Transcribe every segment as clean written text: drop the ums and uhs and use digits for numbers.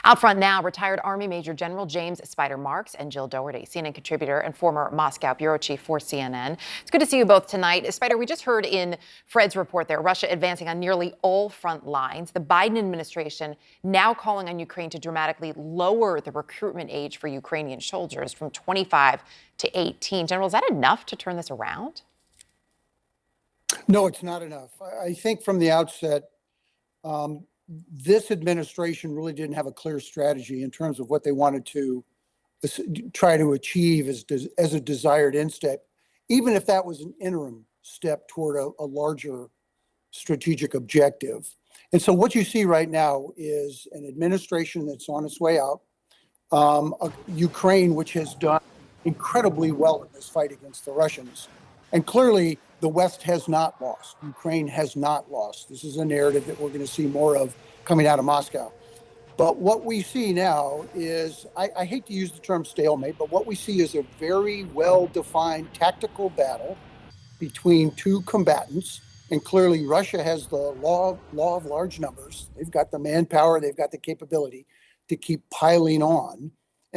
Out front now, retired Army Major General James Spider Marks and Jill Doherty, CNN contributor and former Moscow bureau chief for CNN. It's good to see you both tonight. Spider, we just heard in Fred's report there, Russia advancing on nearly all front lines. The Biden administration now calling on Ukraine to dramatically lower the recruitment age for Ukrainian soldiers from 25 to 18. General, is that enough to turn this around? No, it's not enough. I think from the outset, this administration really didn't have a clear strategy in terms of what they wanted to try to achieve as a desired end step, even if that was an interim step toward a larger strategic objective. And so what you see right now is an administration that's on its way out, Ukraine, which has done incredibly well in this fight against the Russians. And clearly, the West has not lost. Ukraine has not lost. This is a narrative that we're going to see more of coming out of Moscow. But what we see now is, I hate to use the term stalemate, but what we see is a very well-defined tactical battle between two combatants. And clearly, Russia has the law of large numbers. They've got the manpower, they've got the capability to keep piling on.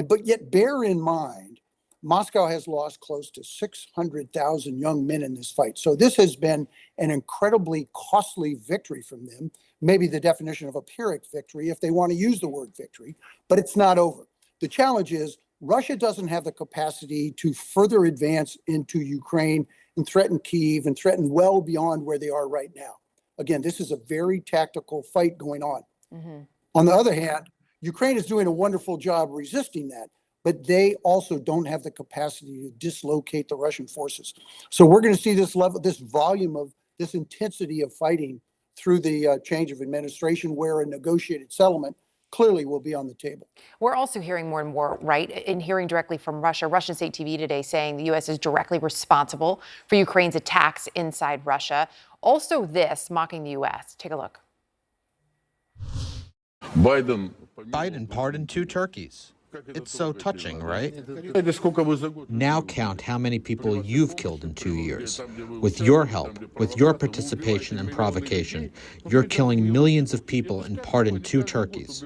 But yet, bear in mind, Moscow has lost close to 600,000 young men in this fight. So this has been an incredibly costly victory from them, maybe the definition of a Pyrrhic victory if they want to use the word victory, but it's not over. The challenge is Russia doesn't have the capacity to further advance into Ukraine and threaten Kyiv and threaten well beyond where they are right now. Again, this is a very tactical fight going on. Mm-hmm. On the other hand, Ukraine is doing a wonderful job resisting that, but they also don't have the capacity to dislocate the Russian forces. So we're going to see this level, this volume of this intensity of fighting through the change of administration, where a negotiated settlement clearly will be on the table. We're also hearing more and more, right, in hearing directly from Russia. Russian state TV today saying the U.S. is directly responsible for Ukraine's attacks inside Russia. Also this, mocking the U.S. Take a look. Biden pardoned 2 turkeys. It's so touching, right? Now count how many people you've killed in 2 years. With your help, with your participation and provocation, you're killing millions of people and pardoned 2 turkeys.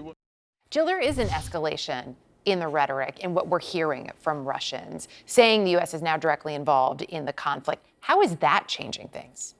Jill, there is an escalation in the rhetoric in what we're hearing from Russians, saying the U.S. is now directly involved in the conflict. How is that changing things?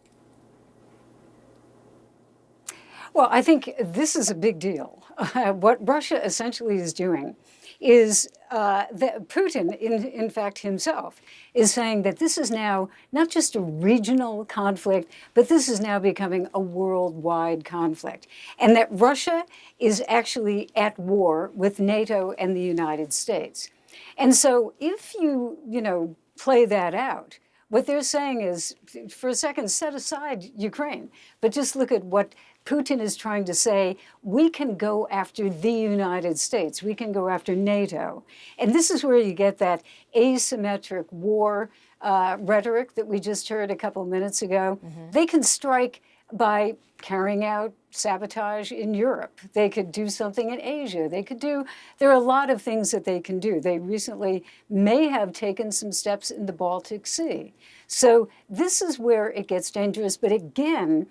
Well, I think this is a big deal. What Russia essentially is doing is that Putin, in fact, himself, is saying that this is now not just a regional conflict, but this is now becoming a worldwide conflict. And that Russia is actually at war with NATO and the United States. And so if you play that out, what they're saying is, for a second, set aside Ukraine, but just look at what Putin is trying to say. We can go after the United States. We can go after NATO. And this is where you get that asymmetric war rhetoric that we just heard a couple minutes ago. Mm-hmm. They can strike by carrying out sabotage in Europe. They could do something in Asia. There are a lot of things that they can do. They recently may have taken some steps in the Baltic Sea. So this is where it gets dangerous. But again,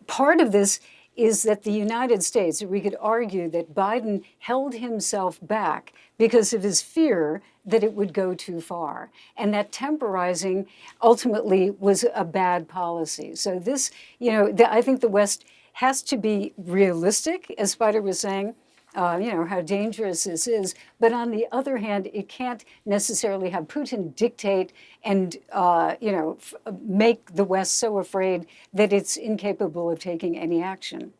part of this is that the United States, we could argue that Biden held himself back because of his fear that it would go too far. And that temporizing ultimately was a bad policy. So this, I think the West has to be realistic, as Spider was saying, how dangerous this is. But on the other hand, it can't necessarily have Putin dictate and, make the West so afraid that it's incapable of taking any action.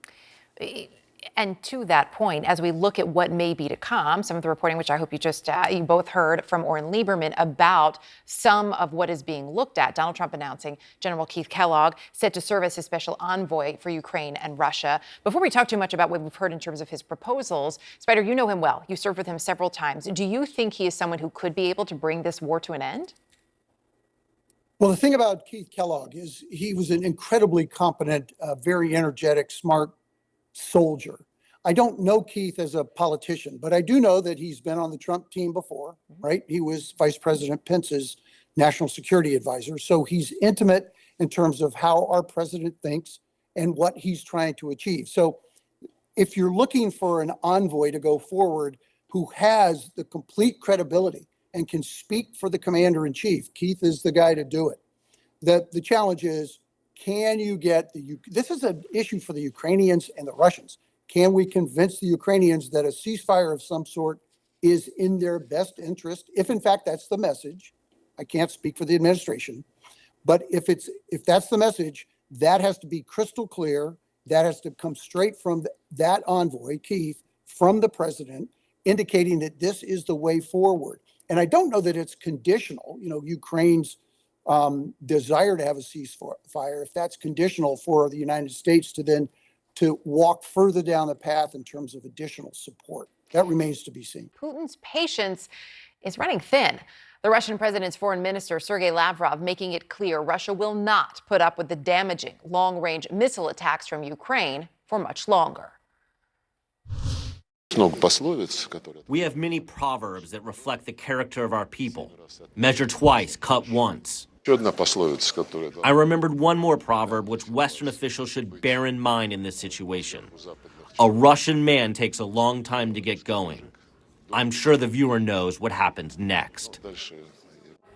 And to that point, as we look at what may be to come, some of the reporting, which I hope you both heard from Oren Lieberman about some of what is being looked at, Donald Trump announcing General Keith Kellogg set to serve as his special envoy for Ukraine and Russia. Before we talk too much about what we've heard in terms of his proposals, Spider, you know him well. You served with him several times. Do you think he is someone who could be able to bring this war to an end? Well, the thing about Keith Kellogg is he was an incredibly competent, very energetic, smart soldier. I don't know Keith as a politician, but I do know that he's been on the Trump team before, right? He was Vice President Pence's national security advisor. So he's intimate in terms of how our president thinks and what he's trying to achieve. So if you're looking for an envoy to go forward who has the complete credibility and can speak for the commander in chief, Keith is the guy to do it. The challenge is, can you get this is an issue for the Ukrainians and the Russians. Can we convince the Ukrainians that a ceasefire of some sort is in their best interest? If in fact that's the message, I can't speak for the administration, but if that's the message, that has to be crystal clear. That has to come straight from that envoy, Keith, from the president, indicating that this is the way forward. And I don't know that it's conditional, Ukraine's desire to have a ceasefire, if that's conditional for the United States to walk further down the path in terms of additional support. That remains to be seen. Putin's patience is running thin. The Russian president's foreign minister, Sergei Lavrov, making it clear Russia will not put up with the damaging long-range missile attacks from Ukraine for much longer. We have many proverbs that reflect the character of our people. Measure twice, cut once. I remembered one more proverb which Western officials should bear in mind in this situation. A Russian man takes a long time to get going. I'm sure the viewer knows what happens next.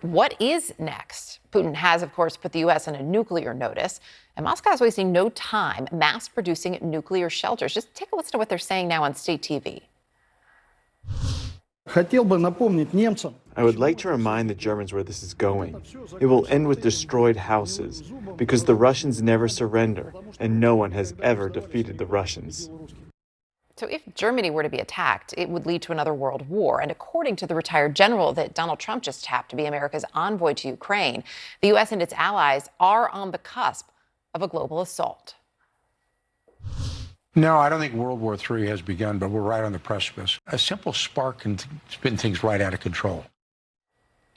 What is next? Putin has, of course, put the U.S. on a nuclear notice, and Moscow is wasting no time mass-producing nuclear shelters. Just take a listen to what they're saying now on state TV. I would like to remind the Germans where this is going. It will end with destroyed houses, because the Russians never surrender, and no one has ever defeated the Russians. So if Germany were to be attacked, it would lead to another world war. And according to the retired general that Donald Trump just tapped to be America's envoy to Ukraine, the U.S. and its allies are on the cusp of a global assault. No, I don't think World War III has begun, but we're right on the precipice. A simple spark can spin things right out of control.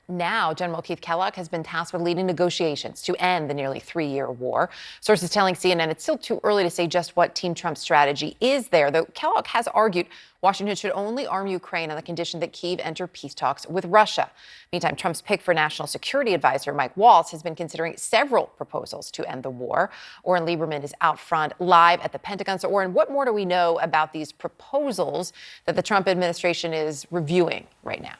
Now, General Keith Kellogg has been tasked with leading negotiations to end the nearly 3-year war. Sources telling CNN it's still too early to say just what Team Trump's strategy is there, though Kellogg has argued Washington should only arm Ukraine on the condition that Kyiv enter peace talks with Russia. Meantime, Trump's pick for National Security Advisor Mike Waltz has been considering several proposals to end the war. Oren Lieberman is out front live at the Pentagon. So, Oren, what more do we know about these proposals that the Trump administration is reviewing right now?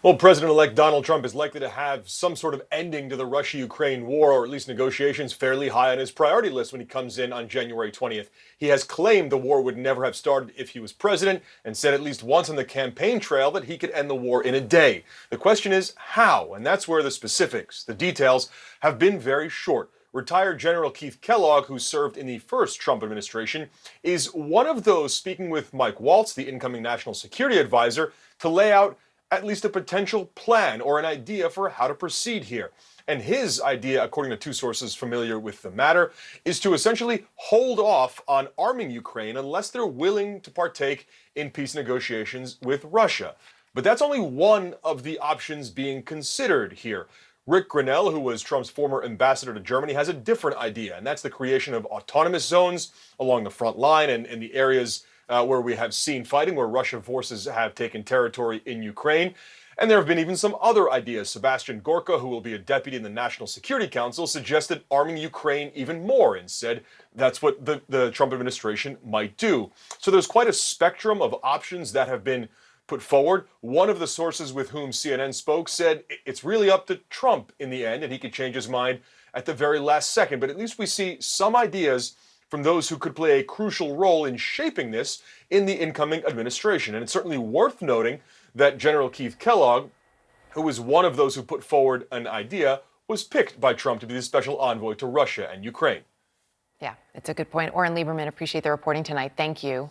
Well, President-elect Donald Trump is likely to have some sort of ending to the Russia-Ukraine war, or at least negotiations, fairly high on his priority list when he comes in on January 20th. He has claimed the war would never have started if he was president, and said at least once on the campaign trail that he could end the war in a day. The question is how, and that's where the specifics, the details, have been very short. Retired General Keith Kellogg, who served in the first Trump administration, is one of those speaking with Mike Waltz, the incoming National Security Advisor, to lay out at least a potential plan or an idea for how to proceed here. And his idea, according to two sources familiar with the matter, is to essentially hold off on arming Ukraine unless they're willing to partake in peace negotiations with Russia. But that's only one of the options being considered here. Rick Grenell, who was Trump's former ambassador to Germany, has a different idea, and that's the creation of autonomous zones along the front line and in the areas where we have seen fighting, where Russian forces have taken territory in Ukraine. And there have been even some other ideas. Sebastian Gorka, who will be a deputy in the National Security Council, suggested arming Ukraine even more and said that's what the Trump administration might do. So there's quite a spectrum of options that have been put forward. One of the sources with whom CNN spoke said it's really up to Trump in the end, and he could change his mind at the very last second. But at least we see some ideas from those who could play a crucial role in shaping this in the incoming administration. And it's certainly worth noting that General Keith Kellogg, who was one of those who put forward an idea, was picked by Trump to be the special envoy to Russia and Ukraine. Yeah, it's a good point. Oren Lieberman, appreciate the reporting tonight. Thank you.